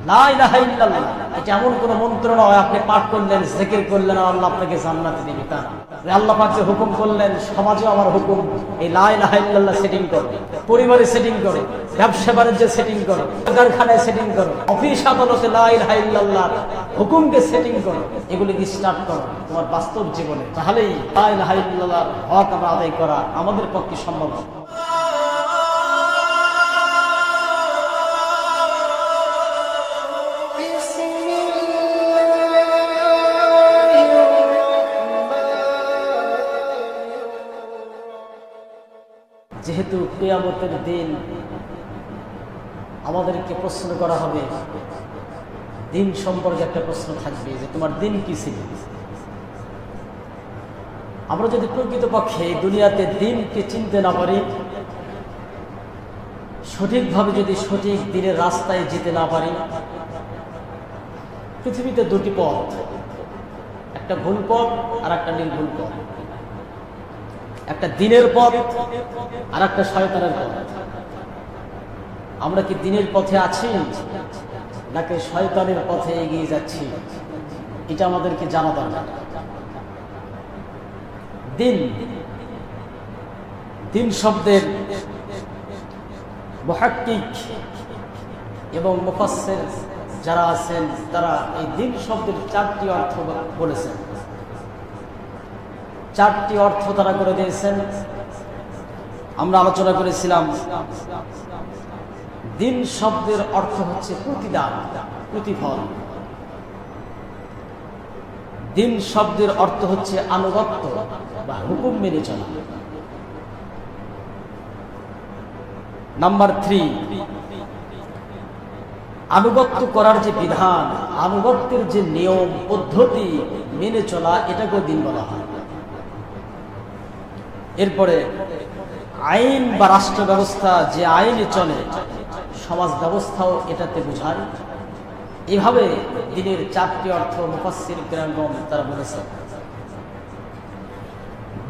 লা ইলাহা ইল্লাল্লাহ এটা এমন কোন মন্ত্র নয় আপনি পাঠ করলেন, জিকির করলেন আর আল্লাহ আপনাকে জান্নাতে দিবে, তা না। আল্লাহ পাক যে হুকুম করলেন, সমাজে আমার হুকুম, এই লা ইলাহা ইল্লাল্লাহ সেটিং করো, পরিবারে সেটিং করো, ব্যবসা বাণিজ্যে সেটিং করো, কারখানায় সেটিং করো, অফিস আদালতে লা ইলাহা ইল্লাল্লাহ হুকুমকে সেটিং করো, এগুলি কি স্টার্ট করো তোমার বাস্তব জীবনে, তাহলেই লা ইলাহা ইল্লাল্লাহর হক আমরা আদায় করা আমাদের পক্ষে সম্ভব। যেহেতু কিয়ামতের দিন আমাদেরকে প্রশ্ন করা হবে, দিন সম্পর্কে একটা প্রশ্ন থাকবে যে তোমার দিন কি ছিল। আমরা যদি প্রকৃতপক্ষে দুনিয়াতে দিনকে চিনতে না পারি, সঠিকভাবে যদি সঠিক দিনের রাস্তায় যেতে না পারি, পৃথিবীতে দুটি পথ, একটা ভুল পথ আর একটা নির্ভুল পথ, একটা দিনের পথ আর একটা শয়তানের পথ। আমরা কি দিনের পথে আছি নাকি শয়তানের পথে এগিয়ে যাচ্ছি, এটা আমাদেরকে জানা দরকার। দিন দিন শব্দের মুহাক্কিক এবং মুফাসসির যারা আছেন তারা এই দিন শব্দের চারটি অর্থ বলেছেন, চারটি অর্থ তারা করে দিয়েছেন। আমরা আলোচনা করেছিলাম দিন শব্দের অর্থ হচ্ছে প্রতিদান, প্রতিফল। দিন শব্দের অর্থ হচ্ছে আনুগত্য বা হুকুম মেনে চলা। নাম্বার 3, আনুগত্য করার যে বিধান, আনুগত্যের যে নিয়ম পদ্ধতি মেনে চলা, এটাকেও দিন বলা হয়। এরপরে আইন বা রাষ্ট্র ব্যবস্থা, যে আইনে চলে, সমাজ ব্যবস্থাও এটাতে বোঝায়। এভাবে দিনের চারটি অর্থ মুফাসসির কিরাম তারা বলেছেন।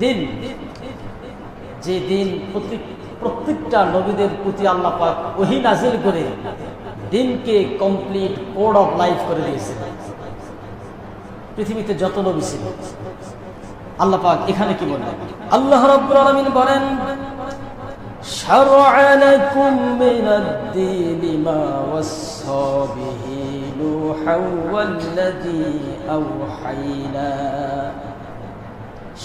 দিন, যে দিন প্রত্যেকটা নবীদের প্রতি আল্লাহ পাক ওহী নাযিল করে দিনকে কমপ্লিট কোড অফ লাইফ করে দিয়েছেন। পৃথিবীতে যত নবী ছিল, আল্লাহ পাক এখানে কি বলেন? আল্লাহ রাব্বুল আলামিন বলেন, শারআ লাকুম মিনাদ-দীনি মা ওয়াসসা বিহি নূহা ওয়াল্লাযী আওহাইনা।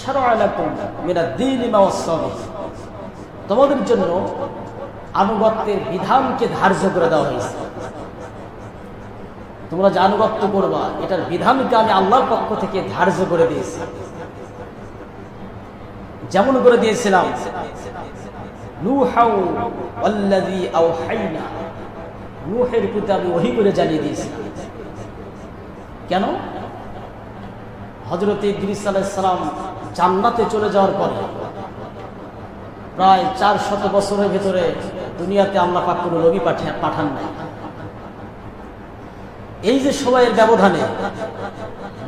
শারআ লাকুম মিনাদ-দীনি মা ওয়াসসা বিহি, তোমাদের জন্য আনুগত্যের বিধানকে ধার্য করে দেওয়া হয়েছে। তোমরা যে আনুগত্য করবা, এটার বিধানকে আমি আল্লাহর পক্ষ থেকে ধার্য করে দিয়েছি। যেমন করে দিয়েছিলাম নূহা ওয়াল্লাযী আওহাইনা, নূহের প্রতি আমি ওহী করে জানিয়ে দিয়েছিলাম। কেন? হযরত ইদ্রিস আলাইহিস সালাম জান্নাতে চলে যাওয়ার পরে প্রায় 400 বছরের ভেতরে দুনিয়াতে আল্লাহ পাক কোনো নবী পাঠান নাই। এই যে সময়ের ব্যবধানে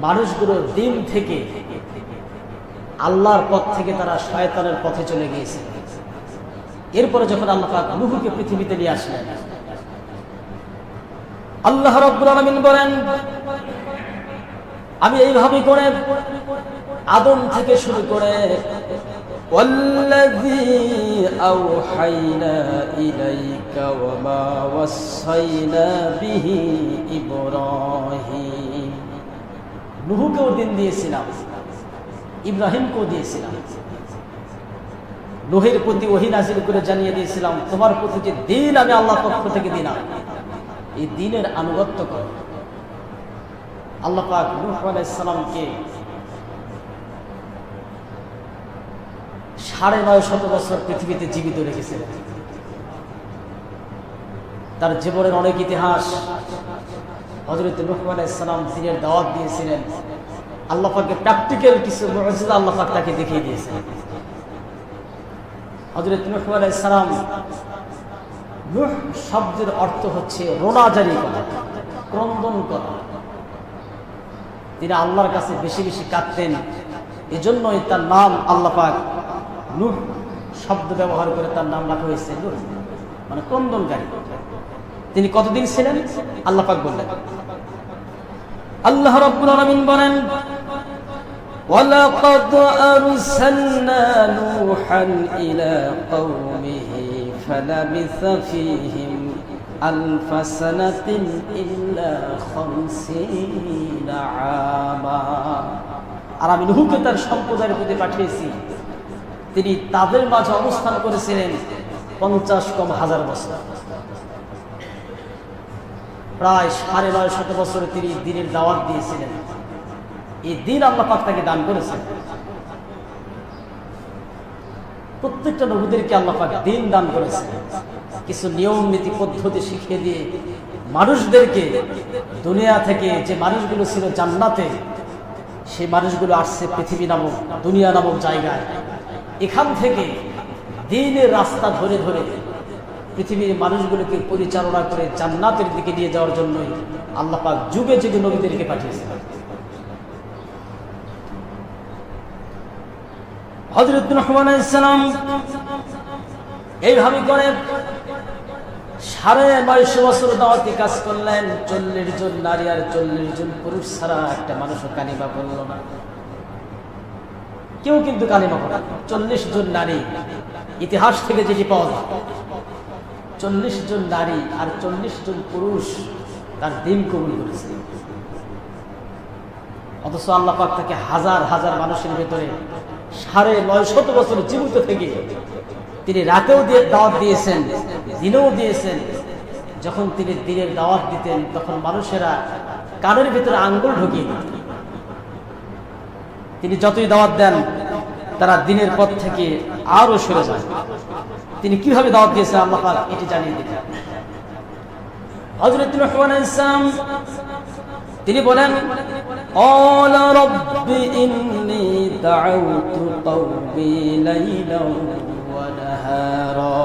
মানুষগুলো দিন থেকে, আল্লাহর পথ থেকে তারা শয়তানের পথে চলে গিয়েছে। এরপরে যখন আল্লাহ পাক নূহকে পৃথিবীতে নিয়ে আসলেন, আল্লাহ রাব্বুল আলামিন বলেন, আমি এইভাবে করে আদম থেকে শুরু করে ওয়াল্লাযী আওহাইনা ইলাইকা ওয়া মা ওয়াসাইনা বিহি ইব্রাহিম, নূহকেও দিন দিয়েছিলাম, ইব্রাহিমকেও দিয়েছিলাম। নূহের প্রতি ওহী নাযিল করে জানিয়ে দিয়েছিলাম, তোমার প্রতি যে দিন আমি আল্লাহর পক্ষ থেকে দিলাম, এই দিনের আনুগত্য করো। আল্লাহ পাক নূহ আলাইহিস সালামকে 950 বছর পৃথিবীতে জীবিত রেখেছেন। তার জীবনের অনেক ইতিহাস। হযরত নূহ আলাইহিস সালাম দিনের দাওয়াত দিয়েছিলেন, আল্লাহ পাকের প্র্যাকটিক্যাল কিছু মুজিজা আল্লাহ পাক তাকে দেখিয়ে দিয়েছেন। হযরত নূহ আলাইহিস সালাম, নূহ শব্দের অর্থ হচ্ছে রোনা জারি করা, ক্রন্দন করা। তিনি আল্লাহর কাছে বেশি বেশি কাঁদতেন, এজন্যই তার নাম আল্লাহ পাক নূহ শব্দ ব্যবহার করে তার নাম রাখা হয়েছে নূহ, মানে ক্রন্দনকারী। তিনি কতদিন ছিলেন? আল্লাহ পাক বললেন, আল্লাহ রাব্বুল আলামিন বলেন, ওয়ালাকাদ আরসালনা নূহান ইলা কওমিহি ফালাবিসা ফীহিম আলফা সানাতিন ইল্লা 50 আমা। আর আমি নূহকে তার সম্প্রদায়ের প্রতি পাঠিয়েছি, তিনি তাদের মাঝে অবস্থান করেছিলেন 50 কম হাজার বছর। প্রায় 950 বছরে তিনি দ্বীনের দাওয়াত দিয়েছিলেন। এই দিন আল্লাহ পাক তাকে দান করেছেন। প্রত্যেকটা নবীদেরকে আল্লাহ পাক দিন দান করেছেন, কিছু নিয়ম নীতি পদ্ধতি শিখিয়ে দিয়ে মানুষদেরকে দুনিয়া থেকে যে মানুষগুলো ছিল জান্নাতে, সেই মানুষগুলো আসছে পৃথিবী নামক দুনিয়া নামক জায়গায়। এখান থেকে দ্বীনের রাস্তা ধরে ধরে পৃথিবীর মানুষগুলোকে পরিচালনা করে জান্নাতের দিকে নিয়ে যাওয়ার জন্যই আল্লাহ পাক যুগে যুগে নবীদেরকে পাঠিয়েছেন। হযরত নূহ আলাইহিস সালাম এইভাবে করে 950 বছর দাওয়াতি কাজ করলেন। 40 জন নারী আর 40 জন পুরুষ ছাড়া একটা মানুষও কালিমা পড়ল না। কেউ কিন্তু কালিমা পড়ে না। 40 জন নারী, ইতিহাস থেকে যেটি পাওয়া যায়, 40 জন নারী আর 40 জন পুরুষ তার দিন কবুল করেছে। অথচ আল্লাহ পাক তাকে হাজার হাজার মানুষের ভেতরে 950 বছর জীবিত থেকে তিনি রাতেও দাওয়াত দিয়েছেন, দিনেও দিয়েছেন। যখন তিনি দিনের দাওয়াত দিতেন তখন মানুষেরা কানের ভিতরে আঙ্গুল ঢুকিয়ে দিত। তিনি যতই দাওয়াত দেন তারা দিনের পথ থেকে আরো সরে যায়। তিনি কিভাবে দাওয়াত দিয়েছেন আল্লাহ পাক এটি জানিয়ে দিতেন। হযরত নূহ আলাইহিস সালাম তিনি বলেন, قال رب إني دعوت قومي ليلا ونهارا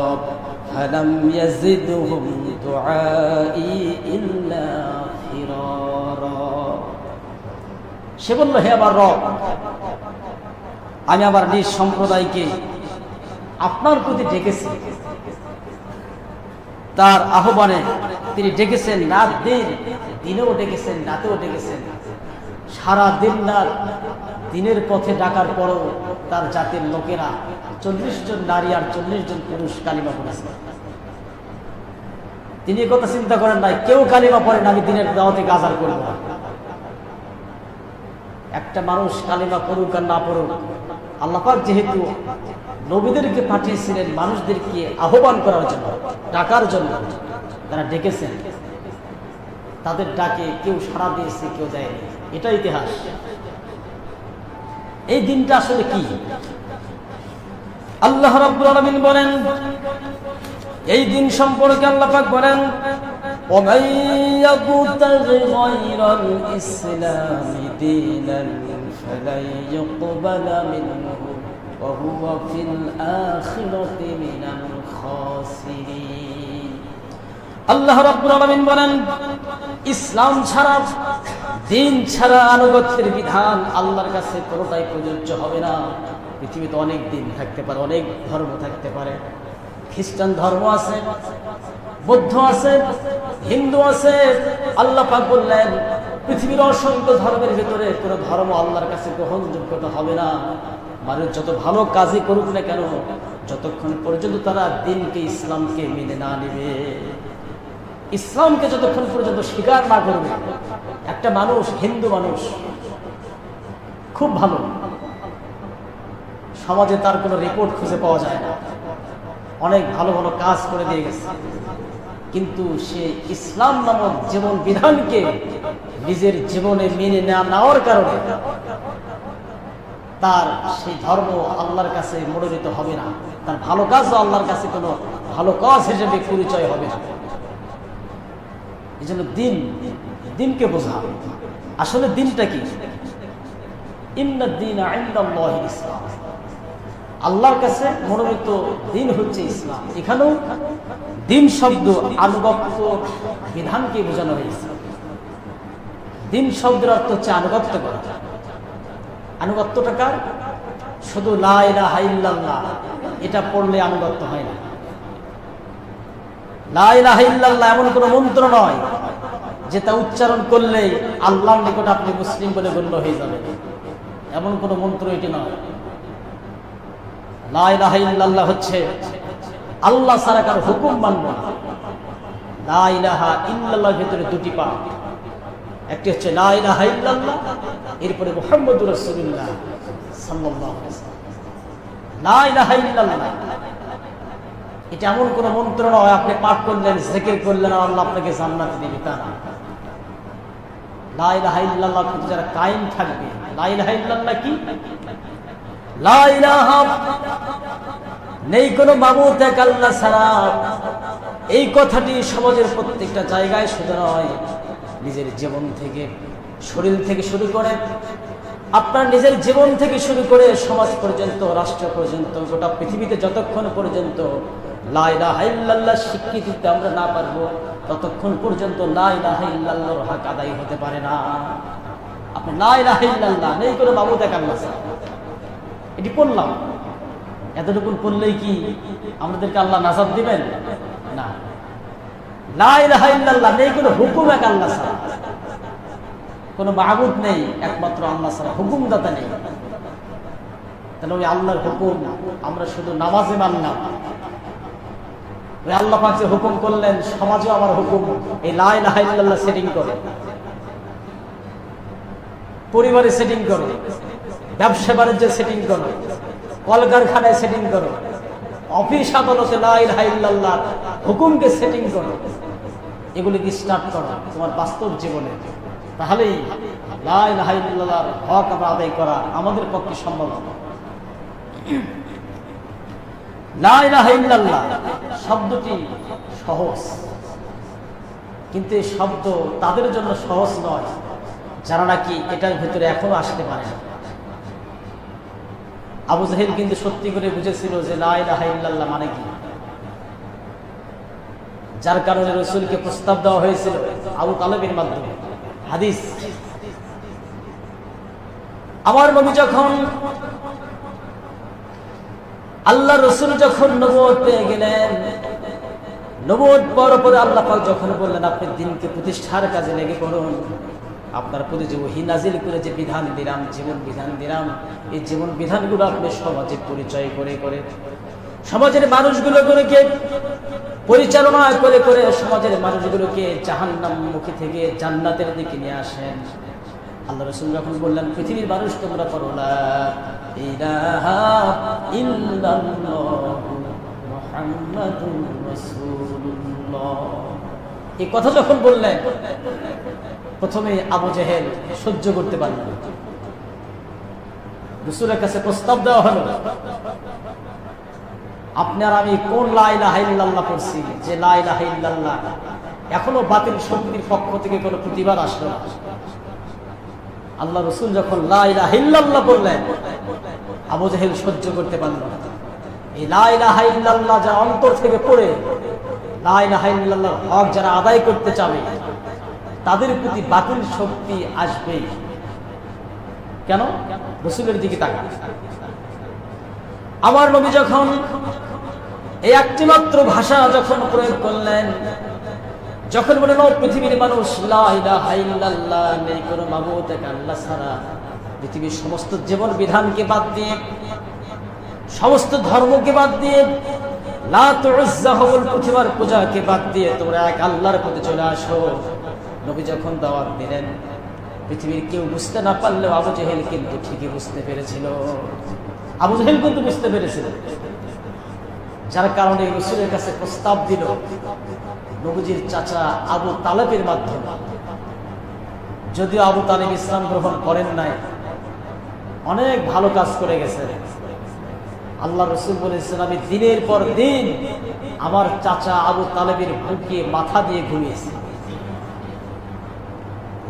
فلم يزدهم دعائي إلا فرارا। সে বলল, হে আমার রব, আমি আমার নিজ সম্প্রদায়কে আপনার প্রতি ডেকেছি। তার আহ্বানে তিনি ডেকেছেন, রাত দিন, দিনেও ডেকেছেন, রাতেও ডেকেছেন। সারা দিন রাত দিনের পথে ডাকার পরও তার জাতির লোকেরা 40 জন নারী আর 40 জন পুরুষ কালিমা পড়েছে। তিনি কথা চিন্তা করেন নাই, কেউ কালিমা পড়েন আমি দিনের দাওয়াতে গাজার করব না। একটা মানুষ কালিমা পড়ুক আর না পড়ুক, আল্লাহ পাক যেহেতু নবীদেরকে পাঠিয়েছিলেন মানুষদেরকে আহ্বান করার জন্য, ডাকার জন্য, তারা ডেকেছেন। তাদের ডাকে কেউ সাড়া দিয়েছে, কেউ দেয়নি। এটা ইতিহাস। এই দিনটা আসলে কি? আল্লাহ রাব্বুল আলামিন বলেন, এই দিন সম্পর্কে আল্লাহ পাক বলেন, وَمَن يَبْتَغِ غَيْرَ الْإِسْلَامِ دِينًا فَلَن يُقْبَلَ مِنْهُ وَهُوَ فِي الْآخِرَةِ مِنَ الْخَاسِرِينَ। আল্লাহ রাব্বুল আলামিন বলেন, ইসলাম ছাড়া, দিন ছাড়া আনুগত্যের বিধান আল্লাহর কাছে কোনোটাই প্রযোজ্য হবে না। পৃথিবীতে অনেক দিন থাকতে পারে, অনেক ধর্ম থাকতে পারে। খ্রিস্টান ধর্ম আছে, বৌদ্ধ আছে, হিন্দু আছে। আল্লাহ পাক বললেন, পৃথিবীর অসংখ্য ধর্মের ভিতরে কোনো ধর্ম আল্লাহর কাছে গ্রহণযোগ্যতা হবে না। মানুষ যত ভালো কাজই করুক না কেন, যতক্ষণ পর্যন্ত তারা দিনকে, ইসলামকে মেনে না নেবে, ইসলামকে যতক্ষণ পর্যন্ত স্বীকার না করবে। একটা মানুষ, হিন্দু মানুষ, খুব ভালো, সমাজে তার কোনো রিপোর্ট খুঁজে পাওয়া যায় না, অনেক ভালো ভালো কাজ করে দিয়ে গেছে, কিন্তু সে ইসলাম নামক জীবন বিধানকে নিজের জীবনে মেনে না নেওয়ার কারণে তার সেই ধর্ম আল্লাহর কাছে মনোনীত হবে না। তার ভালো কাজও আল্লাহর কাছে কোনো ভালো কাজ হিসেবে পরিচয় হবে না। এই জন্য দিনকে বোঝা। আসলে দিনটা কি? ইন্নাদ দীনা ইনদাল্লাহিল ইসলাম। আল্লাহর কাছে মনোনীত দিন হচ্ছে ইসলাম। এখানেও দিন শব্দ আনুগত্য বিধানকে বোঝানো হয়েছে। দিন শব্দের অর্থ হচ্ছে আনুগত্য করা। আনুগত্যটা কার? শুধু লা ইলাহা ইল্লাল্লাহ এটা পড়লে আনুগত্য হয় না। লা ইলাহা ইল্লাল্লাহ এমন কোন মন্ত্র নয় যে তা উচ্চারণ করলেই আল্লাহর নিকট আপনি মুসলিম বলে গণ্য হয়ে যাবেন, এমন কোন মন্ত্র এটি নয়। লা ইলাহা ইল্লাল্লাহ হচ্ছে আল্লাহ ছাড়া কারো হুকুম মানব না। লা ইলাহা ইল্লাল্লাহর ভিতরে দুটি পার্ট, একটি হচ্ছে লা ইলাহা ইল্লাল্লাহ, এরপরে মুহাম্মদুর রাসূলুল্লাহ সাল্লাল্লাহু আলাইহি ওয়াসাল্লাম। লা ইলাহা ইল্লাল্লাহ এটা এমন কোন মন্ত্র নয় আপনি পাঠ করলেন, জিকির করলেন, আল্লাহ আপনাকে জান্নাত দিবে, তা না। লা ইলাহা ইল্লাল্লাহ কিন্তু যারা কায়েম থাকবে, লা ইলাহা ইল্লাল্লাহ কি? লা ইলাহা নেই কোনো মাবুদ এক আল্লাহ ছাড়া, এই কথাটি সমাজের প্রত্যেকটা জায়গায় শুধু নয়, নিজের জীবন থেকে, শরীর থেকে শুরু করে, আপনার নিজের জীবন থেকে শুরু করে সমাজ পর্যন্ত, রাষ্ট্র পর্যন্ত, গোটা পৃথিবীতে যতক্ষণ পর্যন্ত লা ইলাহা ইল্লাল্লাহ স্বীকৃতি দিতে আমরা না পারবো, ততক্ষণ পর্যন্ত লা ইলাহা ইল্লাল্লাহর হক আদায় হতে পারে না। আপনি লা ইলাহা ইল্লাল্লাহ নেই কোনো মাবুদ এক আল্লাহ ছাড়া, এটি পড়লাম, এতটুকুন পড়লেই কি আমাদেরকে আল্লাহ নাজাত দিবেন? না। লা ইলাহা ইল্লাল্লাহ নেই কোনো হুকুম এক আল্লাহ ছাড়া, কোনো মাবুদ নেই একমাত্র আল্লাহ ছাড়া, হুকুমদাতা নেই। তাহলে ওই আল্লাহর হুকুম আমরা শুধু নামাজে মানলাম, ওই আল্লাহ পাক যে হুকুম করলেন সমাজে আমার হুকুম, এই লা ইলাহা ইল্লাল্লাহ সেটিং করে, পরিবারে সেটিং করো, ব্যবসা বাণিজ্যে সেটিং করো, কলকারখানায় সেটিং করো, অফিস আদালতে লা ইলাহা ইল্লাল্লাহ হুকুমকে সেটিং করো, এগুলিকে স্টার্ট করো তোমার বাস্তব জীবনে, তাহলেই লা ইলাহা ইল্লাল্লাহর হক আমরা আদায় করা আমাদের পক্ষে সম্ভব হবে। লা ইলাহা ইল্লাল্লাহ শব্দটি সহজ, কিন্তু এই শব্দ তাদের জন্য সহজ নয় যারা নাকি এটার ভিতরে এখনো আসতে পারে না। আবু জাহেল কিন্তু সত্যি করে বুঝেছিল যে লা ইলাহা ইল্লাল্লাহ মানে কি, যার কারণে রাসূলকে প্রস্তাব দেওয়া হয়েছিল আবু তালেবের মাধ্যমে। হাদিস, আমার নবী যখন, আল্লাহ রাসূল যখন নবুয়ত পেয়ে গেলেন, নবুয়ত পাওয়ার পরে আল্লাহ পাক যখন বললেন আপনি দ্বীনকে প্রতিষ্ঠার কাজে লেগে পড়ুন, আপনার প্রতি যে ওহী নাজিল করে যে বিধান দিলাম, জীবন বিধান দিলাম, এই জীবন বিধানগুলো আপনি সমাজে পরিচয় করে করে, সমাজের মানুষগুলোকে পরিচালনা করে করে সমাজের মানুষগুলোকে জাহান্নামমুখী থেকে জান্নাতের দিকে নিয়ে আসেন। আল্লাহ রাসূল যখন বললেন পৃথিবীর মানুষ তোমরা পড়ো লা ইলাহা ইল্লাল্লাহ মুহাম্মাদুর রাসূলুল্লাহ, এই কথা যখন বললেন প্রথমে আবু জেহেল সহ্য করতে পারল না। রাসূলের কাছে প্রস্তাব দেওয়া হলো আপনি আর আমি কোন লা ইলাহা ইল্লাল্লাহ পড়ছি যে লা ইলাহা ইল্লাল্লাহ এখনো বাতিল শক্তির পক্ষ থেকে কোনো প্রতিবাদ আসলো না। আল্লাহ রাসূল যখন লা ইলাহা ইল্লাল্লাহ বললেন আবু জেহেল সহ্য করতে পারল না। এই লা ইলাহা ইল্লাল্লাহ যারা অন্তর থেকে পড়ে লা ইলাহা ইল্লাল্লাহর হক যারা আদায় করতে চাবে তাদের প্রতি বাতিল শক্তি আসবেই। কেন? রাসূলের দিকে তাকান। আমার নবী যখন এই একটি মাত্র ভাষা যখন প্রয়োগ করলেন, যখন বললেন পৃথিবীর মানুষ লা ইলাহা ইল্লাল্লাহ নেই কোনো মাবুদ এক আল্লাহ ছাড়া, পৃথিবীর সমস্ত জীবন বিধানকে বাদ দিয়ে, সমস্ত ধর্মকে বাদ দিয়ে, লাত উজ্জা হবল প্রতিমার পূজাকে বাদ দিয়ে তোমরা এক আল্লাহর প্রতি চলে আসো। নবী যখন দাওয়াত দিলেন পৃথিবীর কেউ বুঝতে না পারলেও আবু জেহেল কিন্তু ঠিকই বুঝতে পেরেছিল। আবু জেহেল কিন্তু বুঝতে পেরেছিল, যার কারণে রাসূলের কাছে প্রস্তাব দিল নবীজির চাচা আবু তালেবের মাধ্যমে। যদিও আবু তালেব ইসলাম গ্রহণ করেন নাই, অনেক ভালো কাজ করে গেছে। আল্লাহ রাসূল বলেছেন আমি দিনের পর দিন আমার চাচা আবু তালেবের বুকে মাথা দিয়ে ঘুমিয়েছি।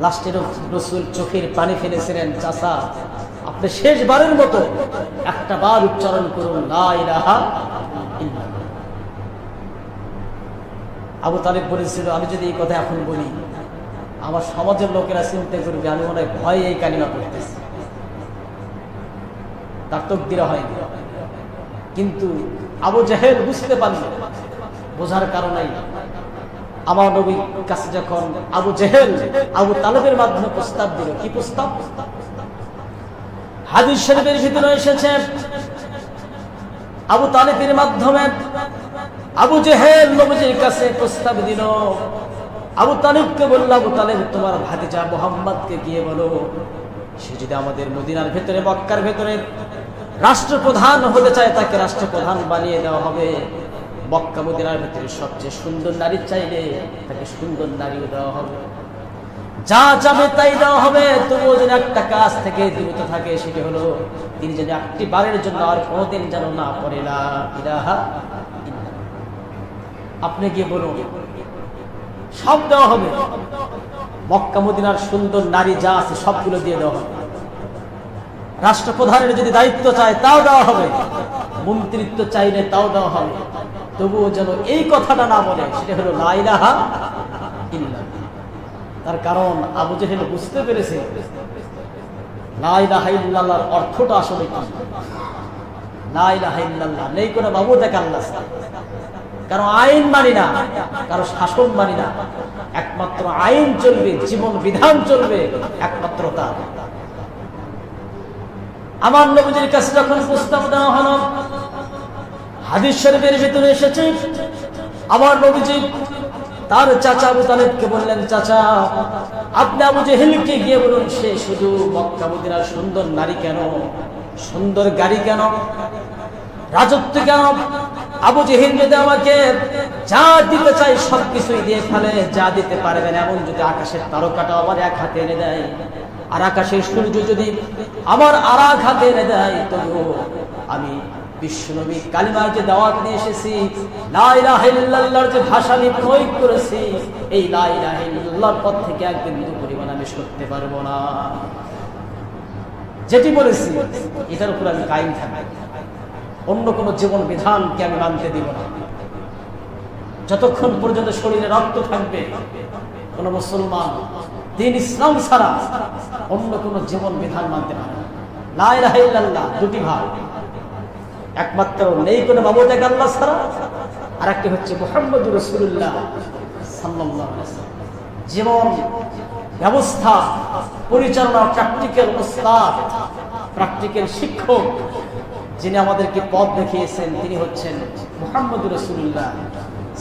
লাস্টে রাসূল চোখের পানি ফেলেছিলেন, চাচা আপনি শেষবারের মতো একটা বার উচ্চারণ করুন লা ইলাহা ইল্লাল্লাহ। আবু তালেব বলেছিল আমি যদি এই কথা এখন বলি আমার সমাজের লোকেরা চিন্তা করবে আমি মনে হয় ভয়ে এই কালিমা পড়তেছি। তার তাকদীর হয়নি, কিন্তু আবু জেহেল বুঝতে পারল, বোঝার কারণেই আমার নবীর কাছে যখন আবু জেহেল আবু তালেবের মাধ্যমে প্রস্তাব দিল, কি প্রস্তাব? হাদিস শরীফের ভিতরে এসেছে, আবু তালেবের মাধ্যমে আবু জেহেল নবীর কাছে প্রস্তাব দিল। আবু তালেবকে বলল, আবু তালেব তোমার ভাতিজা মুহাম্মদকে গিয়ে বলো, সে যদি আমাদের মদিনার ভেতরে মক্কার ভেতরে রাষ্ট্রপ্রধান হতে চায়, তাকে রাষ্ট্রপ্রধান বানিয়ে দেওয়া হবে। মক্কা মদিনার ভেতরে সবচেয়ে সুন্দর নারী চাইলে তাকে সুন্দর নারীও দেওয়া হবে, যা চাবে তাই দেওয়া হবে। তবুও যেন একটা কাজ থেকে দূরত থাকে, সেটা হলো তিনি যেন একটি বারের জন্য আর কোনোদিন যেন না পড়ে লা ইলাহা ইল্লাল্লাহ। আপনি গিয়ে বলুন, সব দেওয়া হবে। মক্কা মদিনার সুন্দর নারী যা আছে সবগুলো দিয়ে দেওয়া হবে। রাষ্ট্রপ্রধানের যদি দায়িত্ব চায় তাও দেওয়া হবে, মন্ত্রিত্ব চাইলে তাও দেওয়া হবে। তবুও যেন এই কথাটা না বলে, সেটা হলো লা ইলাহা ইল্লাল্লাহ। তার কারণ আবু জেহেল বুঝতে পেরেছে লা ইলাহা ইল্লাল্লাহর অর্থটা আসলে কি। লা ইলাহা ইল্লাল্লাহ নেই কোনো মাবুদ এক আল্লাহ, কারো আইন মানি না, কারো শাসন মানি না, একমাত্র আইন চলবে, জীবন বিধান চলবে একমাত্র তার। আমার নবীর কাছে যখন প্রস্তাব দেওয়া হলো, হাদিস শরীফের ভিতরে এসেছে, আমার নবীজি তার চাচা আবু তালেবকে বললেন, চাচা আপনি আবু জেহেলকে গিয়ে বলুন, সে শুধু মক্কা মদিনার সুন্দর নারী কেন, সুন্দর গাড়ি কেন, রাজত্ব কেন, আবু জেহেল যদি আমাকে যা দিতে চাই সবকিছুই দিয়ে ফেলে, যা দিতে পারবেন এমন যদি আকাশের তারকাটা আমার এক হাতে এনে দেয়, আর আকাশের সূর্য যদি আমার আর এক হাতে এনে দেয়, তবু আমি বিশ্বনবী কালিমার যে দাওয়াত নিয়ে এসেছি, লা ইলাহা ইল্লাল্লাহর যে ভাষা আমি প্রয়োগ করেছি, এই লা ইলাহা ইল্লাল্লাহর পথ থেকে এক বিন্দু পরিমাণ আমি সরতে পারবো না। যেটি বলেছি এটার উপর আমি কায়েম থাকব, অন্য কোনো জীবন বিধানকে আমি মানতে দিব না। যতক্ষণ পর্যন্ত শরীরে রক্ত থাকবে, কোন মুসলমান দিন ইসলাম ছাড়া অন্য কোনো জীবন বিধান মানতে পারে না। লা ইলাহা ইল্লাল্লাহ দুটি ভাগ, একমাত্র নেই কোনো মাবুদ এক আল্লাহ ছাড়া, আর একটি হচ্ছে মুহাম্মদুর রাসূলুল্লাহ সাল্লাল্লাহু আলাইহি ওয়াসাল্লাম। জীবন ব্যবস্থা পরিচালনা প্র্যাকটিক্যাল উস্তাদ, প্র্যাকটিক্যাল শিক্ষক যিনি আমাদেরকে পথ দেখিয়েছেন, তিনি হচ্ছেন মুহাম্মদুর রাসূলুল্লাহ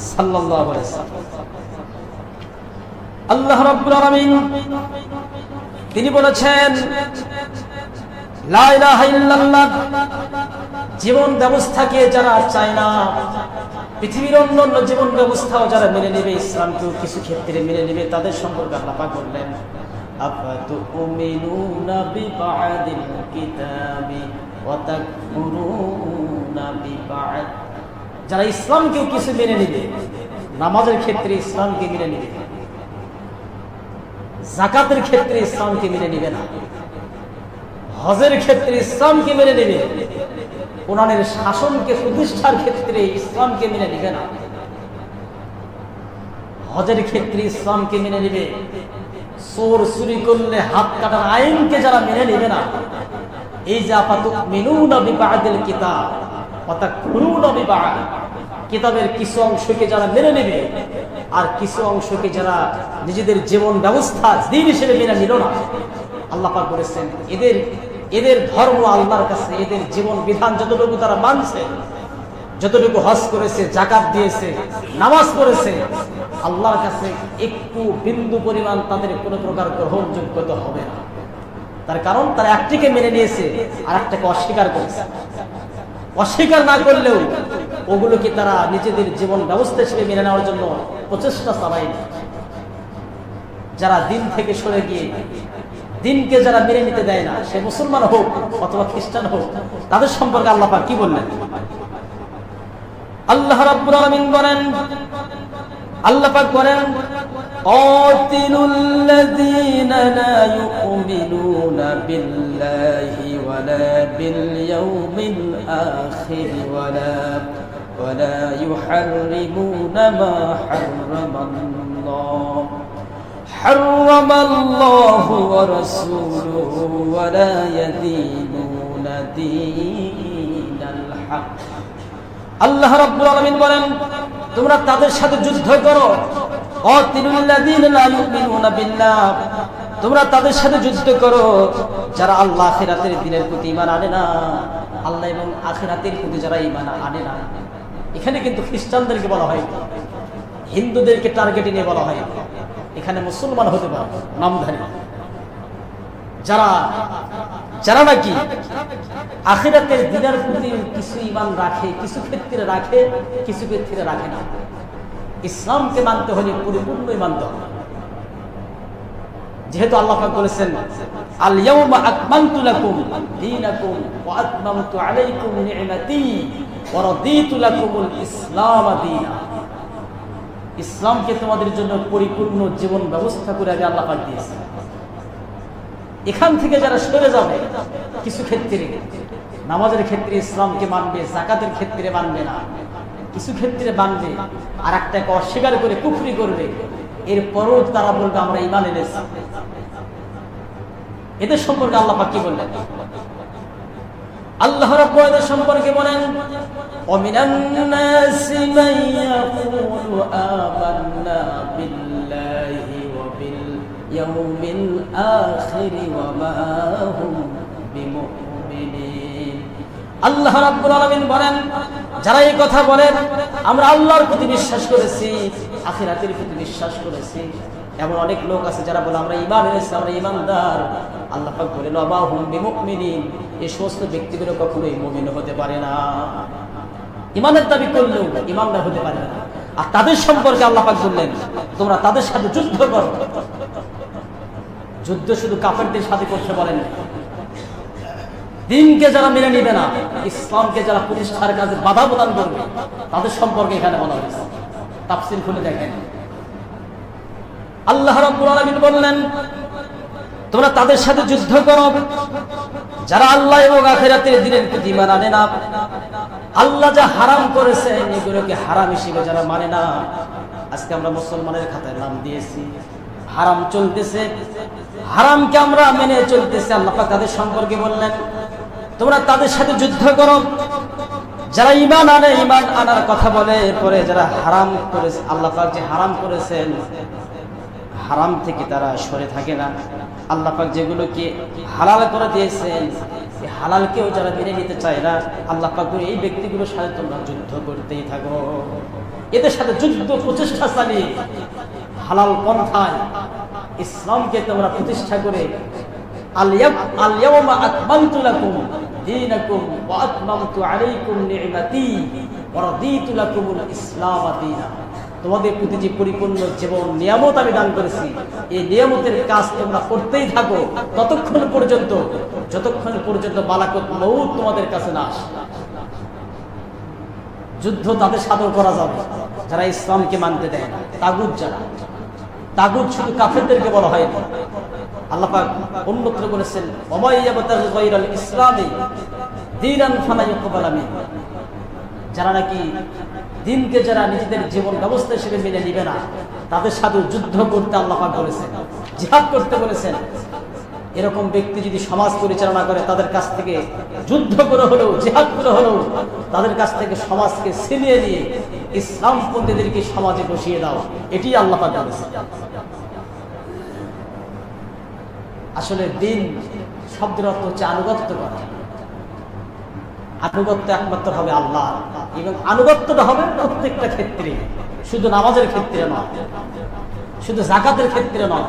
সাল্লাল্লাহু আলাইহি ওয়াসাল্লাম। আল্লাহ রাব্বুল আলামিন তিনি বলেছেন, লা ইলাহা ইল্লাল্লাহ জীবন ব্যবস্থাকে যারা চায় না, পৃথিবীর অন্যান্য জীবন ব্যবস্থাও যারা মেনে নেবে, ইসলামকেও কিছু ক্ষেত্রে মেনে নেবে, তাদের সম্পর্কে আল্লাহ পাক বললেন, আফাতুমিনুনা বিবাদিল কিতাবি ওয়া তাকফুরুনা বিবাদ। যারা ইসলামকেও কিছু মেনে নেবে, নামাজের ক্ষেত্রে ইসলামকে মেনে নেবে, যাকাতের ক্ষেত্রে ইসলামকে মেনে নেবে না, হজের ক্ষেত্রে ইসলামকে মেনে নেবে, কোরআনের শাসনকে প্রতিষ্ঠার ক্ষেত্রে ইসলামকে মেনে নেবে না, হজের ক্ষেত্রে ইসলামকে মেনে নেবে, চোর চুরি করলে হাত কাটার আইনকে যারা মেনে নেবে না, এই যে আফাতুমিনুনা বিবাদিল কিতাব ওয়া তাকফুরুনা বিবাদ, কিতাবের কিছু অংশকে যারা মেনে নেবে আর কিছু অংশকে যারা নিজেদের জীবন ব্যবস্থা দিন হিসেবে মেনে নিল না, আল্লাহ পাক বলেছেন এদের ধর্ম আল্লাহর কাছে, এদের জীবন বিধান যতটুকু তারা মানছে, যতটুকু হজ করেছে, যাকাত দিয়েছে, নামাজ পড়েছে, আল্লাহর কাছে একটু বিন্দু পরিমাণ তাদের কোনো প্রকার গ্রহণযোগ্যতা হবে না। তার কারণ তারা একটিকে মেনে নিয়েছে আর একটাকে অস্বীকার করেছে। অস্বীকার না করলেও ওগুলোকে তারা নিজেদের জীবন ব্যবস্থা হিসেবে মেনে নেওয়ার জন্য প্রচেষ্টা চালায়। যারা দিন থেকে সরে গিয়ে দিনকে যারা মেনে নিতে দেয় না, সে মুসলমান হোক অথবা খ্রিস্টান হোক, তাদের সম্পর্কে আল্লাহ পাক কি বললেন? আল্লাহ রাব্বুল আলামিন বলেন, আল্লাহ পাক বলেন, কাতিলুল্লাযীনা লা ইউমিনুনা বিল্লাহি ওয়ালা বিল ইয়াউমিল আখির ওয়ালা ইউহাররিমুনা মা হাররামাল্লাহু ওয়া রাসূলুহু ওয়ালা ইয়াদিনুনা দীনাল হক। আল্লাহ রাব্বুল আলামিন বলেন, তোমরা তাদের সাথে যুদ্ধ করো, কাতিলুল্লাযীনা লা ইউমিনুনা বিল্লাহ, তোমরা তাদের সাথে যুদ্ধ করো যারা আল্লাহ আখিরাতের দিনের প্রতি ঈমান আনে না, আল্লাহ এবং আখিরাতের প্রতি যারা ঈমান আনে না। এখানে কিন্তু খ্রিস্টানদেরকে বলা হয়, হিন্দুদেরকে টার্গেটে নিয়ে বলা হয়। এখানে মুসলমান হতে পারে নামধারী যারা যারা নাকি আখিরাতের দিনের প্রতি কিছু ঈমান রাখে, কিছু ক্ষেত্রে রাখে, কিছু ক্ষেত্রে রাখে না। ইসলামকে মানতে হলে পরিপূর্ণই মানতে হবে। যেহেতু আল্লাহ পাক বলেছেন আল ইয়াউমা আকমালতু লাকুম দীনাকুম ওয়া আতমামতু আলাইকুম নি'মাতি ওয়া রাদিতু লাকুমুল ইসলাম দীনা, ইসলামকে তোমাদের জন্য পরিপূর্ণ জীবন ব্যবস্থা করে আমি আল্লাহ পাক দিয়েছি। এখান থেকে যারা সরে যাবে, কিছু ক্ষেত্রে নামাজের ক্ষেত্রে ইসলামকে মানবে, যাকাতের ক্ষেত্রে মানবে না, কিছু ক্ষেত্রে মানবে আর একটাকে অস্বীকার করে কুফরি করবে, এরপরও তারা বলবে আমরা ঈমান এনেছি। এদের সম্পর্কে আল্লাহ পাক কি বললেন? আল্লাহ রাব্বুল এদের সম্পর্কে বলেন ওয়ামিনান নাসি মান ইয়াকুলু আমান্না বিল্লাহি ওয়া বিল ইয়াউমিল আখির ওয়া মা হুম বিমুমিনিন। আল্লাহ রাব্বুল আলামিন বলেন যারা এই কথা বলে আমরা আল্লাহর প্রতি বিশ্বাস করেছি, আখিরাতের প্রতি বিশ্বাস করেছি, এমন অনেক লোক আছে যারা বলে আমরা ঈমান এনেছি, আমরা ঈমানদার। আল্লাহ পাক বলেন ওয়া মা হুম বিমুমিনিন, এই সমস্ত ব্যক্তিগুলো কখনোই মুমিন হতে পারে না। ঈমানের দাবি করলেও ঈমানদার হতে পারে না। আর তাদের সম্পর্কে আল্লাহ পাক বললেন তোমরা তাদের সাথে যুদ্ধ করো। যুদ্ধ শুধু কাফেরদের সাথে করতে বলেন, দ্বীনকে যারা মেনে নিবে না, ইসলামকে যারা প্রতিষ্ঠার কাজে বাধা প্রদান করবে, তাদের সম্পর্কে এখানে বলা হয়েছে। তাফসীর খুলে দেখেন, আল্লাহ রাব্বুল আলামিন বললেন তোমরা তাদের সাথে যুদ্ধ করো যারা আল্লাহ এবং আখিরাতের দিনের প্রতি ঈমান আনে না। আল্লাহ যা হারাম করেছেন এগুলোকে হারাম হিসেবে যারা মানে না। আজকে আমরা মুসলমানের খাতায় নাম দিয়েছি, হারাম চলতেছে, হারামকে আমরা মেনে চলতেছি। আল্লাহ পাক তাদের সম্পর্কে বললেন তোমরা তাদের সাথে যুদ্ধ করো যারা ঈমান আনে, ঈমান আনার কথা বলে, এরপরে যারা হারাম করেছে, আল্লাহ পাক যে হারাম করেছেন হারাম থেকে তারা সরে থাকে না। আল্লাহ পাক যেগুলোকে হালাল করে দিয়েছেন এই হালালকেও যারা মেনে নিতে চায় না, আল্লাহ পাক এই ব্যক্তিগুলোর সাথে তোমরা যুদ্ধ করতেই থাকো। এদের সাথে যুদ্ধ প্রচেষ্টা চালিয়ে হালাল পন্থায় ইসলামকে তোমরা প্রতিষ্ঠা করে আল ইয়াউমা আকমালতু লাকুম দীনাকুম ওয়া আতমামতু আলাইকুম নি'মাতি ওয়া রাদিতু লাকুমুল ইসলাম দীনা, তোমাদের প্রতি যে পরিপূর্ণ জীবন নিয়ামত আমি দান করেছি, এই নিয়ামতের কাজ তোমরা করতেই থাকো ততক্ষণ পর্যন্ত যতক্ষণ পর্যন্ত মালাকুত মউত তোমাদের কাছে না আসে। যুদ্ধ তাদের সাথেও করা যাবে যারা ইসলামকে মানতে দেয় না। তাগুত যারা, তাগুত শুধু কাফেরদেরকে বলা হয় না। আল্লাহ পাক অন্যত্র বলেছেন ওয়া ইয়াবতাগি গায়রাল ইসলামি দীনান ফালা ইউকবালা মিনহু, যারা নাকি দিনকে যারা নিজেদের জীবন ব্যবস্থা হিসেবে মেনে নিবে না তাদের সাথে যুদ্ধ করতে আল্লাহ পাক বলেছেন, জিহাদ করতে বলেছেন। এরকম ব্যক্তি যদি সমাজ পরিচালনা করে তাদের কাছ থেকে যুদ্ধ করে হলেও জিহাদ করে হলেও তাদের কাছ থেকে সমাজকে ছিনিয়ে নিয়ে ইসলামপন্থীদেরকে সমাজে বসিয়ে দাও, এটি আল্লাহ পাক বলেছেন। আসলে দিন শব্দের অর্থ হচ্ছে আনুগত্য করা। আনুগত্য একমাত্র হবে আল্লাহ, এবং আনুগত্যটা হবে প্রত্যেকটা ক্ষেত্রে, শুধু নামাজের ক্ষেত্রে নয়, শুধু যাকাতের ক্ষেত্রে নয়,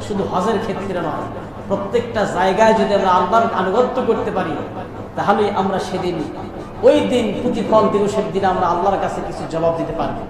শুধু হজের ক্ষেত্রে নয়। প্রত্যেকটা জায়গায় যদি আমরা আল্লাহর আনুগত্য করতে পারি তাহলে আমরা সেদিন ওই দিন প্রতিফল দিবসের দিন আমরা আল্লাহর কাছে কিছু জবাব দিতে পারবো।